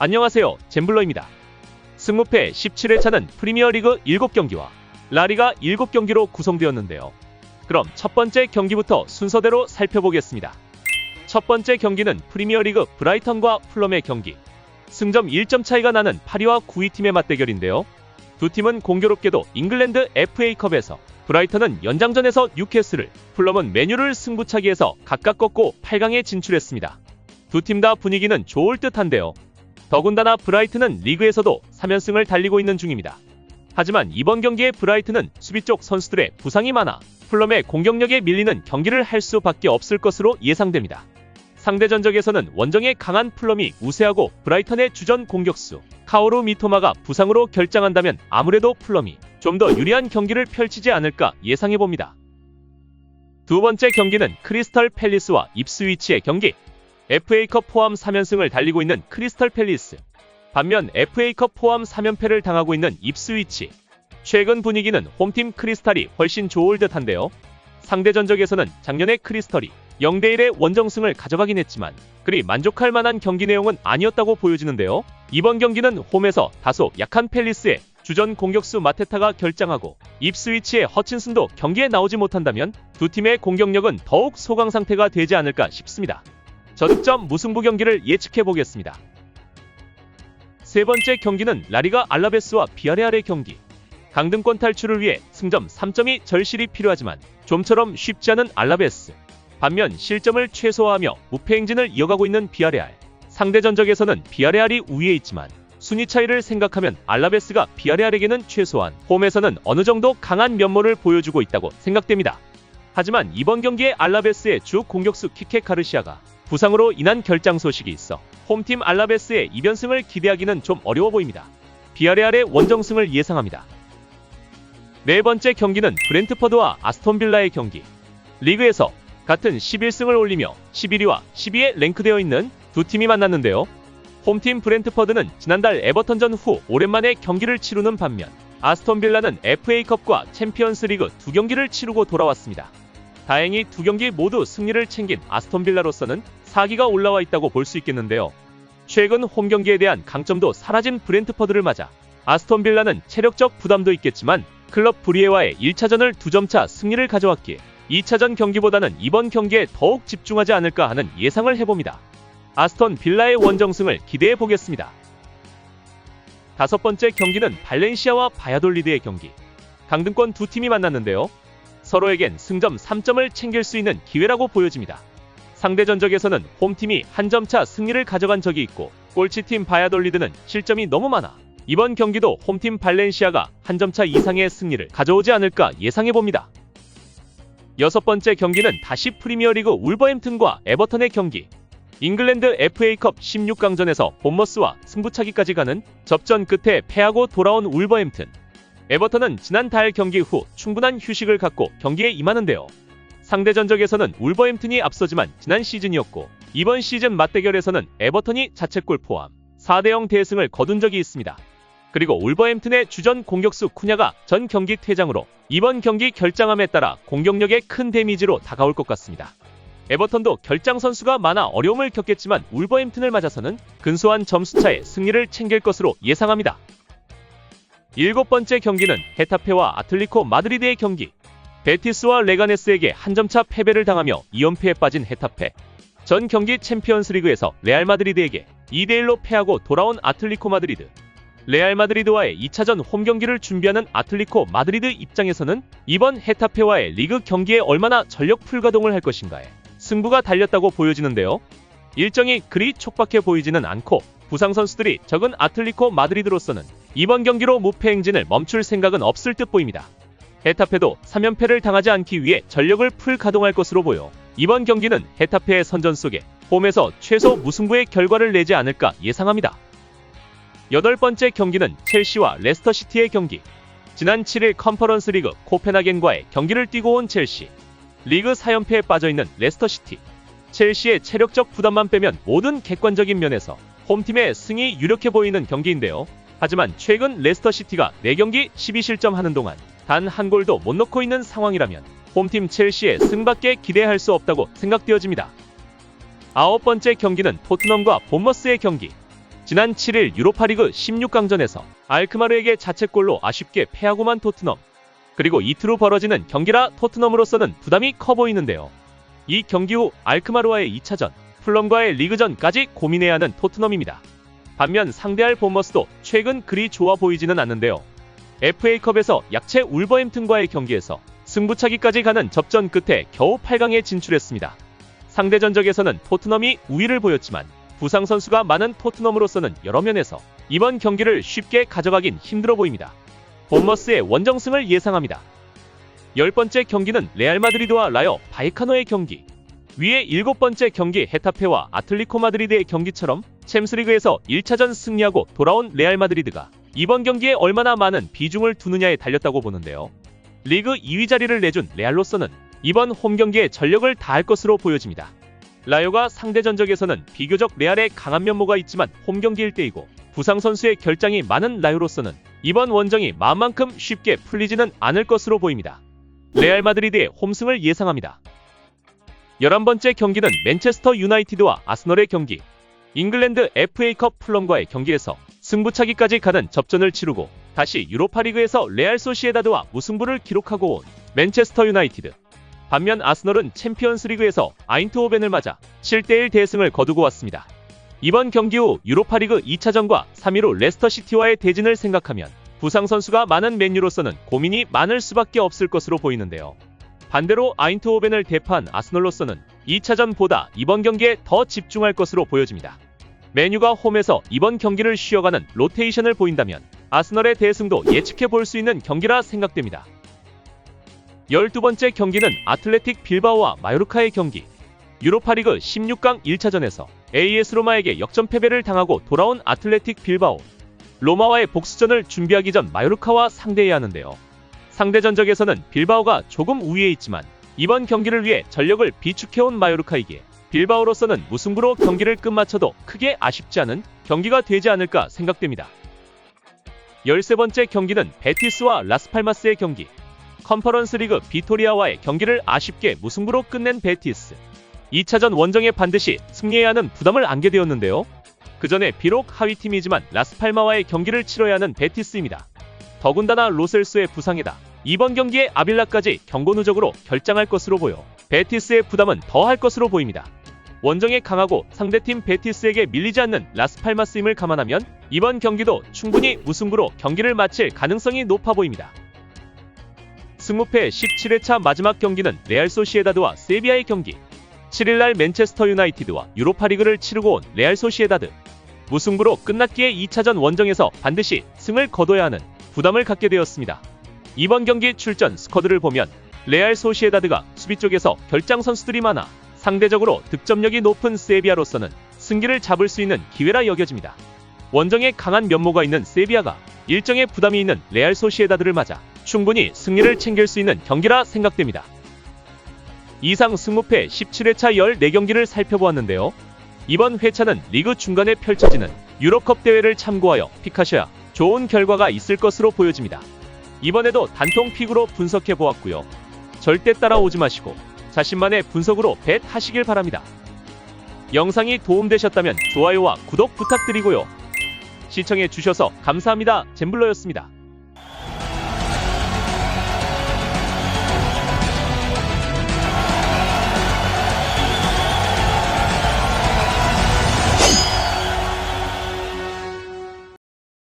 안녕하세요, 잼블러입니다. 승무패 17회차는 프리미어리그 7경기와 라리가 7경기로 구성되었는데요. 그럼 첫 번째 경기부터 순서대로 살펴보겠습니다. 첫 번째 경기는 프리미어리그 브라이턴과 풀럼의 경기. 승점 1점 차이가 나는 8위와 9위 팀의 맞대결인데요. 두 팀은 공교롭게도 잉글랜드 FA컵에서 브라이턴은 연장전에서 뉴캐슬을, 풀럼은 맨유를 승부차기에서 각각 꺾고 8강에 진출했습니다. 두 팀 다 분위기는 좋을 듯한데요. 더군다나 브라이튼은 리그에서도 3연승을 달리고 있는 중입니다. 하지만 이번 경기에 브라이튼은 수비 쪽 선수들의 부상이 많아 풀럼의 공격력에 밀리는 경기를 할 수밖에 없을 것으로 예상됩니다. 상대 전적에서는 원정에 강한 풀럼이 우세하고 브라이턴의 주전 공격수 카오루 미토마가 부상으로 결장한다면 아무래도 풀럼이 좀 더 유리한 경기를 펼치지 않을까 예상해봅니다. 두 번째 경기는 크리스털 팰리스와 입스위치의 경기. FA컵 포함 3연승을 달리고 있는 크리스털 팰리스. 반면 FA컵 포함 3연패를 당하고 있는 입스위치. 최근 분위기는 홈팀 크리스탈이 훨씬 좋을 듯한데요. 상대 전적에서는 작년에 크리스털이 0대1의 원정승을 가져가긴 했지만 그리 만족할 만한 경기 내용은 아니었다고 보여지는데요. 이번 경기는 홈에서 다소 약한 팰리스의 주전 공격수 마테타가 결장하고 입스위치의 허친슨도 경기에 나오지 못한다면 두 팀의 공격력은 더욱 소강 상태가 되지 않을까 싶습니다. 저득점 무승부 경기를 예측해보겠습니다. 세 번째 경기는 라리가 알라베스와 비아레알의 경기. 강등권 탈출을 위해 승점 3점이 절실히 필요하지만 좀처럼 쉽지 않은 알라베스. 반면 실점을 최소화하며 무패 행진을 이어가고 있는 비아레알. 상대 전적에서는 비아레알이 우위에 있지만 순위 차이를 생각하면 알라베스가 비아레알에게는 최소한 홈에서는 어느 정도 강한 면모를 보여주고 있다고 생각됩니다. 하지만 이번 경기에 알라베스의 주 공격수 키케 가르시아가 부상으로 인한 결장 소식이 있어 홈팀 알라베스의 이변승을 기대하기는 좀 어려워 보입니다. 비아레알의 원정승을 예상합니다. 네 번째 경기는 브렌트퍼드와 아스톤빌라의 경기. 리그에서 같은 11승을 올리며 11위와 12위에 랭크되어 있는 두 팀이 만났는데요. 홈팀 브렌트퍼드는 지난달 에버턴전 후 오랜만에 경기를 치르는 반면 아스톤빌라는 FA컵과 챔피언스리그 두 경기를 치르고 돌아왔습니다. 다행히 두 경기 모두 승리를 챙긴 아스톤빌라로서는 4기가 올라와 있다고 볼 수 있겠는데요. 최근 홈 경기에 대한 강점도 사라진 브렌트퍼드를 맞아 아스톤빌라는 체력적 부담도 있겠지만 클럽 브리에와의 1차전을 2점차 승리를 가져왔기에 2차전 경기보다는 이번 경기에 더욱 집중하지 않을까 하는 예상을 해봅니다. 아스톤 빌라의 원정승을 기대해보겠습니다. 다섯 번째 경기는 발렌시아와 바야돌리드의 경기. 강등권 두 팀이 만났는데요. 서로에겐 승점 3점을 챙길 수 있는 기회라고 보여집니다. 상대 전적에서는 홈팀이 한 점차 승리를 가져간 적이 있고 꼴찌팀 바야돌리드는 실점이 너무 많아 이번 경기도 홈팀 발렌시아가 한 점차 이상의 승리를 가져오지 않을까 예상해봅니다. 여섯 번째 경기는 다시 프리미어리그 울버햄튼과 에버턴의 경기. 잉글랜드 FA컵 16강전에서 본머스와 승부차기까지 가는 접전 끝에 패하고 돌아온 울버햄튼. 에버턴은 지난달 경기 후 충분한 휴식을 갖고 경기에 임하는데요. 상대 전적에서는 울버햄튼이 앞서지만 지난 시즌이었고 이번 시즌 맞대결에서는 에버턴이 자책골 포함 4대0 대승을 거둔 적이 있습니다. 그리고 울버햄튼의 주전 공격수 쿠냐가 전 경기 퇴장으로 이번 경기 결장함에 따라 공격력에 큰 데미지로 다가올 것 같습니다. 에버턴도 결장 선수가 많아 어려움을 겪겠지만 울버햄튼을 맞아서는 근소한 점수차에 승리를 챙길 것으로 예상합니다. 일곱 번째 경기는 헤타페와 아틀리코 마드리드의 경기. 베티스와 레가네스에게 한 점차 패배를 당하며 2연패에 빠진 헤타페. 전 경기 챔피언스리그에서 레알 마드리드에게 2대1로 패하고 돌아온 아틀리코 마드리드. 레알 마드리드와의 2차전 홈 경기를 준비하는 아틀리코 마드리드 입장에서는 이번 헤타페와의 리그 경기에 얼마나 전력 풀가동을 할 것인가에 승부가 달렸다고 보여지는데요. 일정이 그리 촉박해 보이지는 않고 부상 선수들이 적은 아틀리코 마드리드로서는 이번 경기로 무패 행진을 멈출 생각은 없을 듯 보입니다. 헤타페도 3연패를 당하지 않기 위해 전력을 풀 가동할 것으로 보여 이번 경기는 헤타페의 선전 속에 홈에서 최소 무승부의 결과를 내지 않을까 예상합니다. 여덟 번째 경기는 첼시와 레스터시티의 경기. 지난 7일 컨퍼런스 리그 코펜하겐과의 경기를 뛰고 온 첼시. 리그 4연패에 빠져있는 레스터시티. 첼시의 체력적 부담만 빼면 모든 객관적인 면에서 홈팀의 승이 유력해 보이는 경기인데요. 하지만 최근 레스터시티가 4경기 12실점 하는 동안 단 한 골도 못 넣고 있는 상황이라면 홈팀 첼시의 승밖에 기대할 수 없다고 생각되어집니다. 아홉 번째 경기는 토트넘과 본머스의 경기. 지난 7일 유로파리그 16강전에서 알크마르에게 자책골로 아쉽게 패하고만 토트넘. 그리고 이틀 후 벌어지는 경기라 토트넘으로서는 부담이 커 보이는데요. 이 경기 후 알크마르와의 2차전, 풀럼과의 리그전까지 고민해야 하는 토트넘입니다. 반면 상대할 본머스도 최근 그리 좋아 보이지는 않는데요. FA컵에서 약체 울버햄튼과의 경기에서 승부차기까지 가는 접전 끝에 겨우 8강에 진출했습니다. 상대 전적에서는 토트넘이 우위를 보였지만 부상 선수가 많은 토트넘으로서는 여러 면에서 이번 경기를 쉽게 가져가긴 힘들어 보입니다. 본머스의 원정승을 예상합니다. 10번째 경기는 레알 마드리드와 라요 바이카노의 경기. 위에 7번째 경기 헤타페와 아틀리코 마드리드의 경기처럼 챔스리그에서 1차전 승리하고 돌아온 레알 마드리드가 이번 경기에 얼마나 많은 비중을 두느냐에 달렸다고 보는데요. 리그 2위 자리를 내준 레알로서는 이번 홈 경기에 전력을 다할 것으로 보여집니다. 라요가 상대 전적에서는 비교적 레알의 강한 면모가 있지만 홈 경기 1대2고 부상 선수의 결장이 많은 라요로서는 이번 원정이 마음만큼 쉽게 풀리지는 않을 것으로 보입니다. 레알 마드리드의 홈승을 예상합니다. 11번째 경기는 맨체스터 유나이티드와 아스널의 경기. 잉글랜드 FA컵 풀럼과의 경기에서 승부차기까지 가는 접전을 치르고 다시 유로파리그에서 레알 소시에다드와 무승부를 기록하고 온 맨체스터 유나이티드. 반면 아스널은 챔피언스리그에서 아인트호벤을 맞아 7대1 대승을 거두고 왔습니다. 이번 경기 후 유로파리그 2차전과 3위 후 레스터시티와의 대진을 생각하면 부상 선수가 많은 맨유로서는 고민이 많을 수밖에 없을 것으로 보이는데요. 반대로 아인트호벤을 대파한 아스널로서는 2차전보다 이번 경기에 더 집중할 것으로 보여집니다. 맨유가 홈에서 이번 경기를 쉬어가는 로테이션을 보인다면 아스널의 대승도 예측해 볼 수 있는 경기라 생각됩니다. 12번째 경기는 아틀레틱 빌바오와 마요르카의 경기. 유로파리그 16강 1차전에서 AS 로마에게 역전 패배를 당하고 돌아온 아틀레틱 빌바오. 로마와의 복수전을 준비하기 전 마요르카와 상대해야 하는데요. 상대 전적에서는 빌바오가 조금 우위에 있지만 이번 경기를 위해 전력을 비축해온 마요르카이기에 빌바오로서는 무승부로 경기를 끝마쳐도 크게 아쉽지 않은 경기가 되지 않을까 생각됩니다. 13번째 경기는 베티스와 라스팔마스의 경기. 컨퍼런스 리그 비토리아와의 경기를 아쉽게 무승부로 끝낸 베티스. 2차전 원정에 반드시 승리해야 하는 부담을 안게 되었는데요. 그 전에 비록 하위팀이지만 라스팔마와의 경기를 치러야 하는 베티스입니다. 더군다나 로셀소의 부상에다 이번 경기에 아빌라까지 경고 누적으로 결장할 것으로 보여 베티스의 부담은 더할 것으로 보입니다. 원정에 강하고 상대팀 베티스에게 밀리지 않는 라스팔마스임을 감안하면 이번 경기도 충분히 무승부로 경기를 마칠 가능성이 높아 보입니다. 승무패 17회차 마지막 경기는 레알 소시에다드와 세비야의 경기. 7일날 맨체스터 유나이티드와 유로파리그를 치르고 온 레알 소시에다드. 무승부로 끝났기에 2차전 원정에서 반드시 승을 거둬야 하는 부담을 갖게 되었습니다. 이번 경기 출전 스쿼드를 보면 레알 소시에다드가 수비 쪽에서 결장 선수들이 많아 상대적으로 득점력이 높은 세비야로서는 승기를 잡을 수 있는 기회라 여겨집니다. 원정에 강한 면모가 있는 세비야가 일정의 부담이 있는 레알 소시에다드를 맞아 충분히 승리를 챙길 수 있는 경기라 생각됩니다. 이상 승무패 17회차 14경기를 살펴보았는데요. 이번 회차는 리그 중간에 펼쳐지는 유로컵 대회를 참고하여 픽하셔야 좋은 결과가 있을 것으로 보여집니다. 이번에도 단통 픽으로 분석해 보았고요. 절대 따라오지 마시고 자신만의 분석으로 벳 하시길 바랍니다. 영상이 도움되셨다면 좋아요와 구독 부탁드리고요. 시청해 주셔서 감사합니다. 잼블러였습니다.